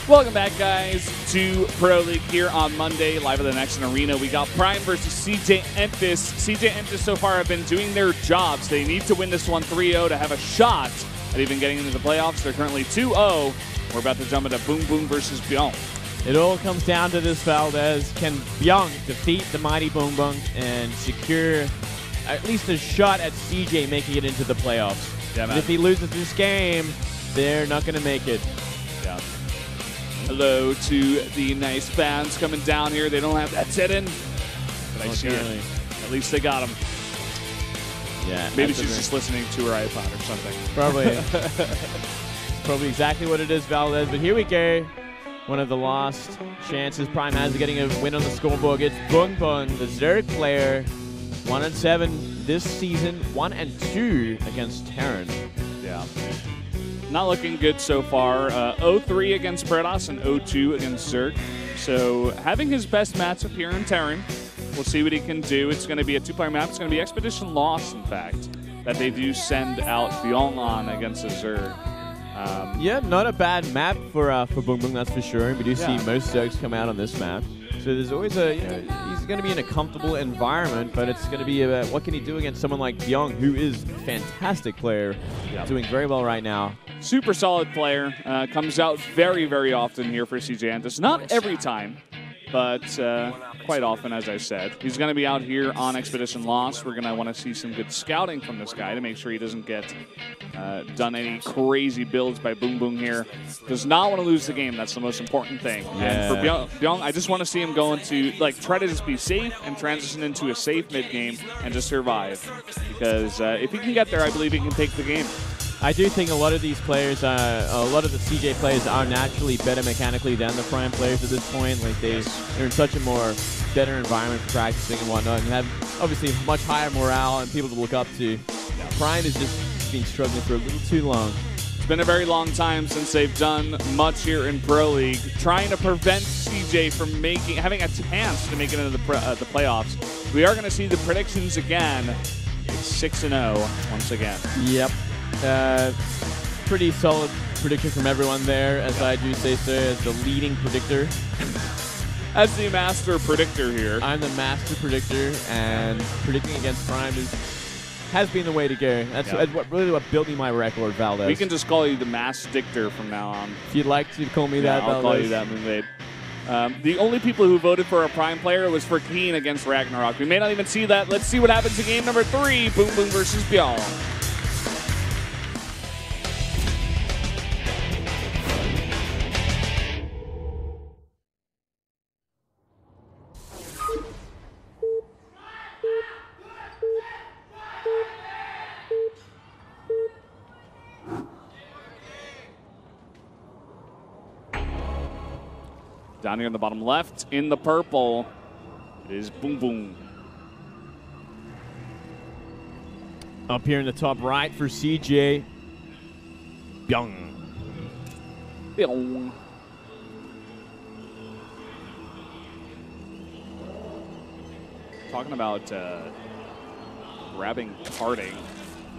Welcome back, guys, to Pro League here on Monday, live at the Next Arena. We got Prime versus CJ Enthus. CJ Enthus so far have been doing their jobs. They need to win this one 3-0 to have a shot at even getting into the playoffs. They're currently 2-0. We're about to jump into BBoongBBoong versus Bbyong. It all comes down to this, Valdez. Can Bbyong defeat the mighty BBoongBBoong and secure at least a shot at CJ making it into the playoffs? Yeah, man. If he loses this game, they're not going to make it. Yeah. Hello to the nice fans coming down here. They don't have that set in, but I see it. At least they got him. Yeah. Maybe she's just listening to her iPod or something. Probably. Probably exactly what it is, Valdez. But here we go. One of the last chances Prime has of getting a win on the scoreboard. It's BBoongBBoong, the Zerg player. 1-7 this season, 1-2 against Terran. Yeah. Not looking good so far. 0-3 against Predos and 0-2 against Zerg. So having his best matchup here in Terran. We'll see what he can do. It's going to be a two-player map. It's going to be Expedition Lost, in fact, that they do send out Bbyong on against the Zerg. Yeah, not a bad map for BBoongBBoong, that's for sure. We do see most Zergs come out on this map. So there's always a, he's going to be in a comfortable environment, but it's going to be about what can he do against someone like Bbyong, who is a fantastic player, doing very well right now. Super solid player. Comes out very, very often here for CJ Enthus. Not every time, but quite often, as I said. He's going to be out here on Expedition Lost. We're going to want to see some good scouting from this guy to make sure he doesn't get done any crazy builds by BBoongBBoong here. Does not want to lose the game. That's the most important thing. Yeah. And for Bbyong, I just want to see him go into, like, try to just be safe and transition into a safe mid-game and just survive. Because if he can get there, I believe he can take the game. I do think a lot of these players, a lot of the CJ players are naturally better mechanically than the Prime players at this point. Like they're in such a more better environment for practicing and whatnot, and have obviously much higher morale and people to look up to. Prime has just been struggling for a little too long. It's been a very long time since they've done much here in Pro League, trying to prevent CJ from having a chance to make it into the playoffs. We are going to see the predictions again. It's 6-0 once again. Yep. Pretty solid prediction from everyone there, as I do say so, as the leading predictor. As the master predictor here. I'm the master predictor, and predicting against Prime has been the way to go. That's really what built me my record, Valdez. We can just call you the mass dictor from now on. If you'd like to call me that, I'll Valdez. call you that, Moonbabe. The only people who voted for a Prime player was for Keen against Ragnarok. We may not even see that. Let's see what happens in game number 3, BBoongBBoong versus Bbyong. Down here in the bottom left, in the purple, it is BBoongBBoong. Up here in the top right for CJ, Bbyong. Bbyong. Talking about grabbing Parting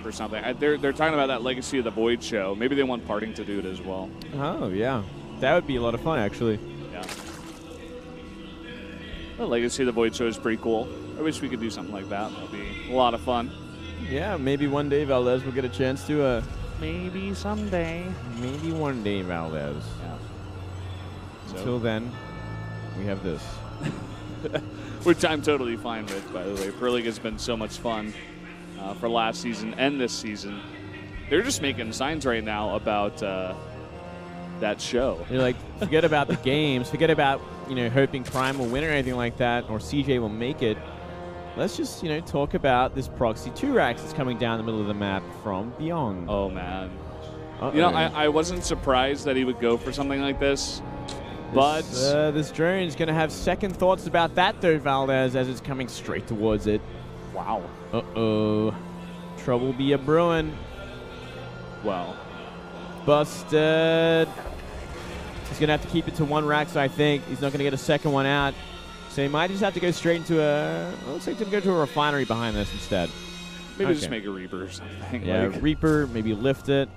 or something. They're talking about that Legacy of the Void show. Maybe they want Parting to do it as well. Oh, yeah. That would be a lot of fun, actually. Yeah. The Legacy of the Void show is pretty cool. I wish we could do something like that. That would be a lot of fun. Yeah, maybe one day, Valdez, we'll get a chance to... maybe someday. Maybe one day, Valdez. Yeah. Until then, we have this. Which I'm totally fine with, by the way. Pro League has been so much fun for last season and this season. They're just making signs right now about that show. You're like, forget about the games. Forget about, hoping Prime will win or anything like that, or CJ will make it. Let's just, talk about this Proxy 2-Rax that's coming down the middle of the map from Bbyong. Oh, man. I wasn't surprised that he would go for something like this. But this drone's going to have second thoughts about that, though, Valdez, as it's coming straight towards it. Wow. Uh-oh. Trouble be a brewing. Well. Busted. He's going to have to keep it to 1 Rax, I think. He's not going to get a second one out. So he might just have to go straight into a... looks like he's going to go to a refinery behind this instead. Maybe just make a Reaper or something. Yeah, Reaper, maybe lift it.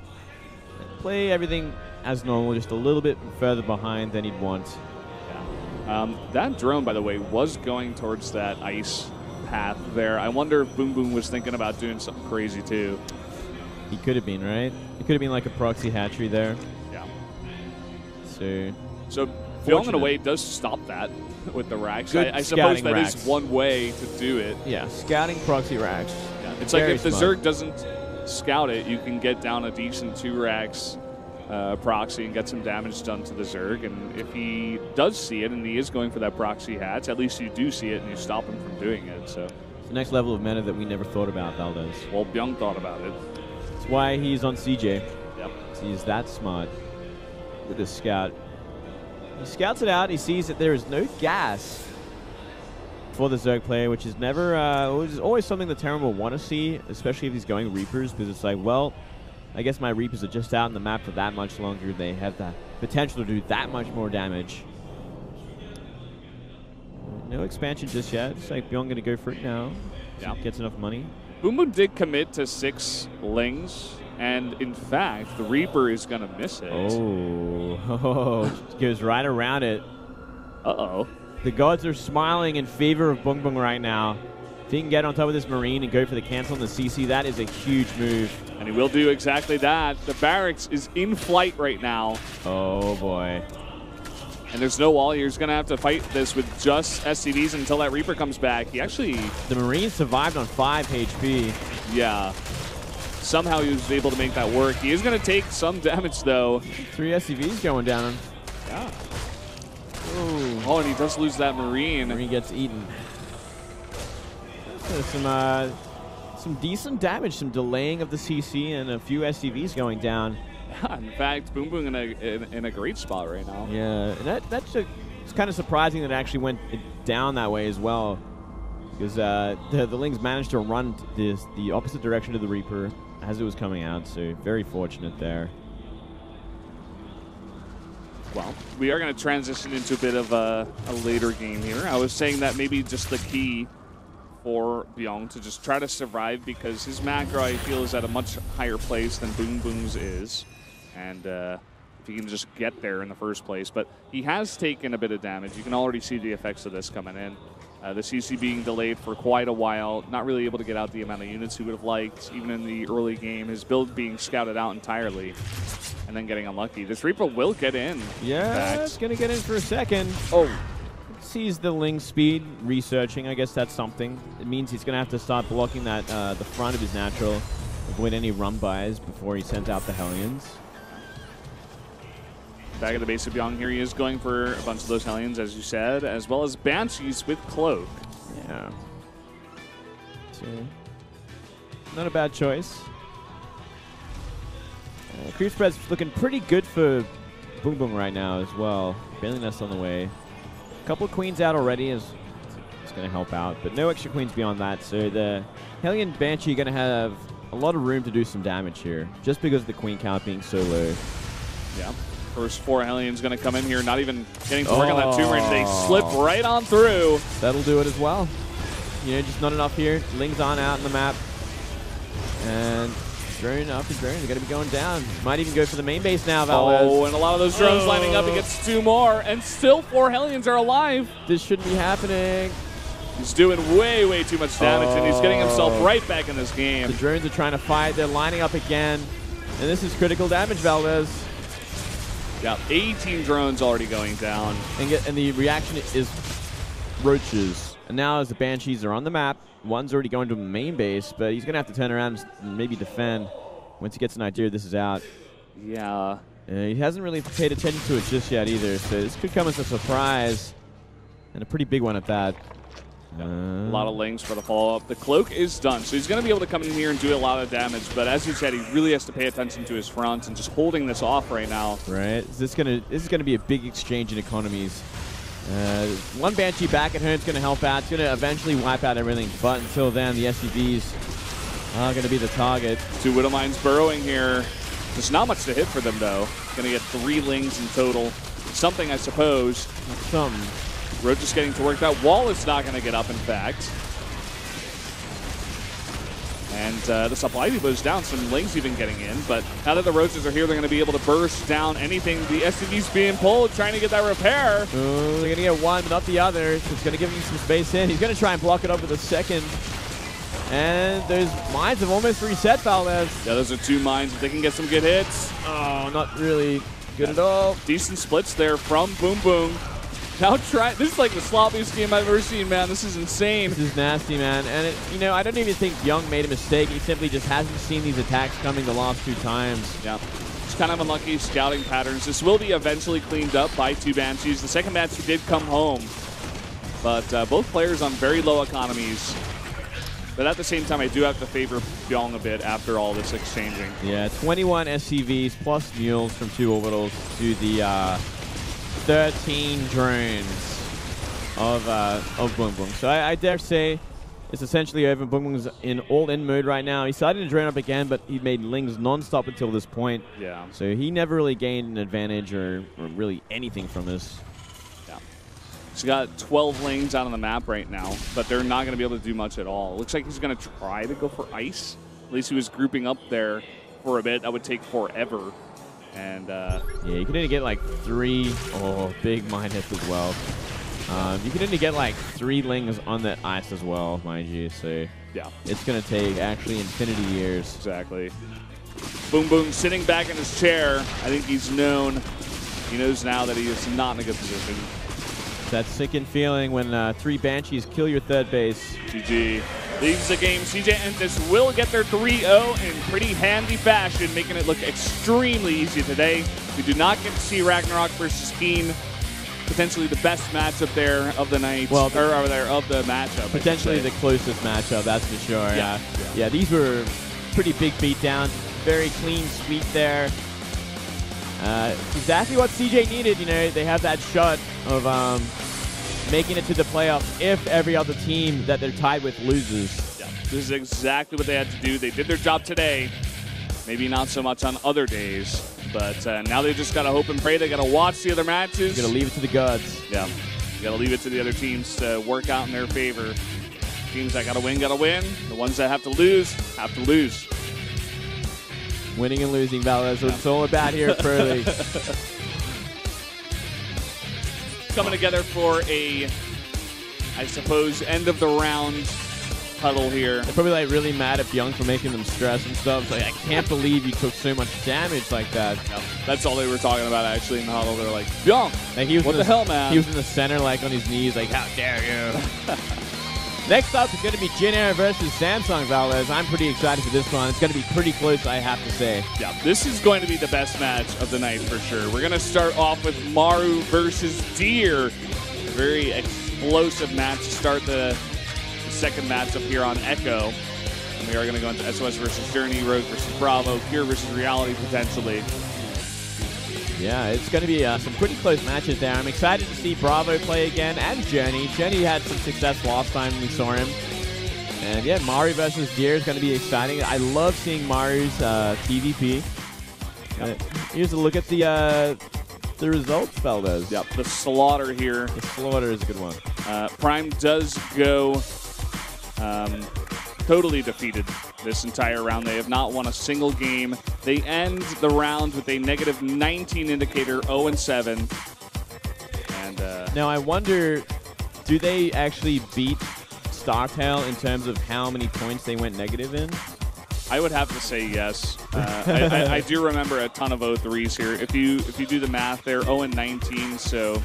Play everything as normal, just a little bit further behind than he'd want. Yeah. That drone, by the way, was going towards that ice path there. I wonder if BBoongBBoong was thinking about doing something crazy too. He could have been, right? It could have been like a proxy hatchery there. Yeah. So Bbyong in a way does stop that with the racks. I suppose that is one way to do it. Yeah, scouting proxy racks. Yeah. It's like if the Zerg doesn't scout it, you can get down a decent 2 racks proxy and get some damage done to the Zerg. And if he does see it and he is going for that proxy hatch, at least you do see it and you stop him from doing it. So it's the next level of meta that we never thought about, Valdez. Well, Bbyong thought about it. That's why he's on CJ. Yep. He's that smart with his scout. He scouts it out. He sees that there is no gas for the Zerg player, which is never, which is always something that Terran will want to see, especially if he's going Reapers, because it's like, well, I guess my Reapers are just out on the map for that much longer. They have the potential to do that much more damage. No expansion just yet. It's like Bbyong going to go for it now. Yeah. Gets enough money. BBoongBBoong did commit to 6 lings, and in fact, the Reaper is going to miss it. Oh, goes right around it. Uh-oh. The gods are smiling in favor of BBoongBBoong right now. If he can get on top of this Marine and go for the cancel on the CC, that is a huge move. And he will do exactly that. The barracks is in flight right now. Oh, boy. And there's no wall. He's going to have to fight this with just SCVs until that Reaper comes back. He actually... The Marine survived on 5 HP. Yeah. Somehow he was able to make that work. He is going to take some damage, though. 3 SCVs going down. Yeah. Ooh. Oh, and he does lose that Marine. Marine gets eaten. Some decent damage, some delaying of the CC, and a few SCVs going down. Yeah, in fact, BBoongBBoong in a great spot right now. Yeah, and it's kind of surprising that it actually went down that way as well, because the Lings managed to run the opposite direction to the Reaper as it was coming out, so very fortunate there. Well, we are going to transition into a bit of a later game here. I was saying that maybe just the key for Bbyong to just try to survive, because his macro, I feel, is at a much higher place than BoongBoong's is. And if he can just get there in the first place. But he has taken a bit of damage. You can already see the effects of this coming in. The CC being delayed for quite a while, not really able to get out the amount of units he would have liked, even in the early game. His build being scouted out entirely, and then getting unlucky. This Reaper will get in. Yeah, it's going to get in for a second. Oh, sees the Ling speed, researching. I guess that's something. It means he's going to have to start blocking that the front of his natural, avoid any run-bys before he sends out the Hellions. Back at the base of Bbyong here, he is going for a bunch of those Hellions, as you said, as well as Banshees with Cloak. Yeah. So, not a bad choice. Creep spread's looking pretty good for BoongBoong right now as well. Barely Nest on the way. A couple of queens out already is going to help out, but no extra queens beyond that. So the Hellion Banshee going to have a lot of room to do some damage here, just because of the queen count being so low. Yeah. First 4 Hellions going to come in here, not even getting to work on that tumor, and they slip right on through. That'll do it as well. You know, just not enough here. Lings on out in the map. And drone after drone, they're going to be going down. Might even go for the main base now, Valdez. Oh, and a lot of those drones lining up. He gets 2 more, and still 4 Hellions are alive. This shouldn't be happening. He's doing way, way too much damage, and he's getting himself right back in this game. The drones are trying to fight. They're lining up again. And this is critical damage, Valdez. Yeah, 18 drones already going down. And the reaction is roaches. And now as the Banshees are on the map, one's already going to the main base, but he's going to have to turn around and maybe defend once he gets an idea this is out. Yeah. He hasn't really paid attention to it just yet either, so this could come as a surprise, and a pretty big one at that. A lot of Lings for the follow-up. The Cloak is done, so he's going to be able to come in here and do a lot of damage, but as you said, he really has to pay attention to his front and just holding this off right now. Right. This is gonna be a big exchange in economies. One Banshee back at home is going to help out. It's going to eventually wipe out everything, but until then, the SCVs are going to be the target. 2 Widowmines burrowing here. There's not much to hit for them, though. Going to get 3 Lings in total. Something, I suppose. Something. Road just getting to work. That wall is not going to get up, in fact. And the supply depot is down. Some Lings even getting in. But now that the Roaches are here, they're going to be able to burst down anything. The SCV's being pulled, trying to get that repair. Ooh, they're going to get one, but not the other. So it's going to give him some space in. He's going to try and block it up with a second. And those mines have almost reset, Valdez. Yeah, those are 2 mines. If they can get some good hits. Oh, not really good at all. Decent splits there from BBoongBBoong. Now this is like the sloppiest game I've ever seen, man. This is insane. This is nasty, man. And, you know, I don't even think Bbyong made a mistake. He simply just hasn't seen these attacks coming the last 2 times. Yeah. It's kind of unlucky scouting patterns. This will be eventually cleaned up by 2 Banshees. The second Banshee did come home. But both players on very low economies. But at the same time, I do have to favor Bbyong a bit after all this exchanging. Yeah, 21 SCVs plus mules from 2 orbitals to the 13 drones of BBoongBBoong. So I dare say it's essentially over. BBoongBBoong's in all-in mode right now. He started to drone up again, but he made Lings non-stop until this point. Yeah. So he never really gained an advantage or really anything from this. Yeah. He's got 12 Lings out on the map right now, but they're not going to be able to do much at all. Looks like he's going to try to go for ice. At least he was grouping up there for a bit. That would take forever. And yeah, you can only get like 3 big mine hits as well. You can only get like 3 Lings on that ice as well, mind you. So yeah, it's going to take actually infinity years. Exactly. BBoongBBoong sitting back in his chair. I think he's known. He knows now that he is not in a good position. That sickened feeling when 3 Banshees kill your third base. GG. Leaves the game. CJ Entus will get their 3-0 in pretty handy fashion, making it look extremely easy today. We do not get to see Ragnarok versus Keen. Potentially the best matchup there of the night, well, or over there of the matchup. Potentially the closest matchup, that's for sure. Yeah, these were pretty big beatdowns. Very clean sweep there. Exactly what CJ needed. You know, they have that shot of making it to the playoffs if every other team that they're tied with loses. Yeah, this is exactly what they had to do. They did their job today. Maybe not so much on other days, but now they just got to hope and pray. They got to watch the other matches. You got to leave it to the gods. Yeah, you got to leave it to the other teams to work out in their favor. Teams that got to win, got to win. The ones that have to lose, have to lose. Winning and losing, Valdez. It's all about here at Pro League. Coming together for a, I suppose, end of the round huddle here. They're probably like really mad at Bbyong for making them stress and stuff. It's like, I can't believe you took so much damage like that. No, that's all they were talking about actually in the huddle. They're like, Bbyong, like he was what the hell, man? He was in the center, like on his knees, like, how dare you? Next up is going to be Jin Air versus Samsung, Valdez. I'm pretty excited for this one. It's going to be pretty close, I have to say. Yeah, this is going to be the best match of the night for sure. We're going to start off with Maru versus Deer. Very explosive match to start the second matchup here on Echo. And we are going to go into SOS versus Journey, Rogue versus Bravo, Cure versus Reality potentially. Yeah, it's going to be some pretty close matches there. I'm excited to see Bravo play again and Journey. Journey had some success last time we saw him. And yeah, Maru versus Deer is going to be exciting. I love seeing Maru's TVP. Yep. Here's a look at the results, Valdez. Yep, the slaughter here. The slaughter is a good one. Prime does go totally defeated this entire round. They have not won a single game. They end the round with a negative 19 indicator, 0-7. And now I wonder, do they actually beat Startail in terms of how many points they went negative in? I would have to say yes. I do remember a ton of 0-3s here. If you do the math, they're 0-19, so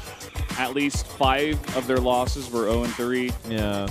at least 5 of their losses were 0-3. Yeah.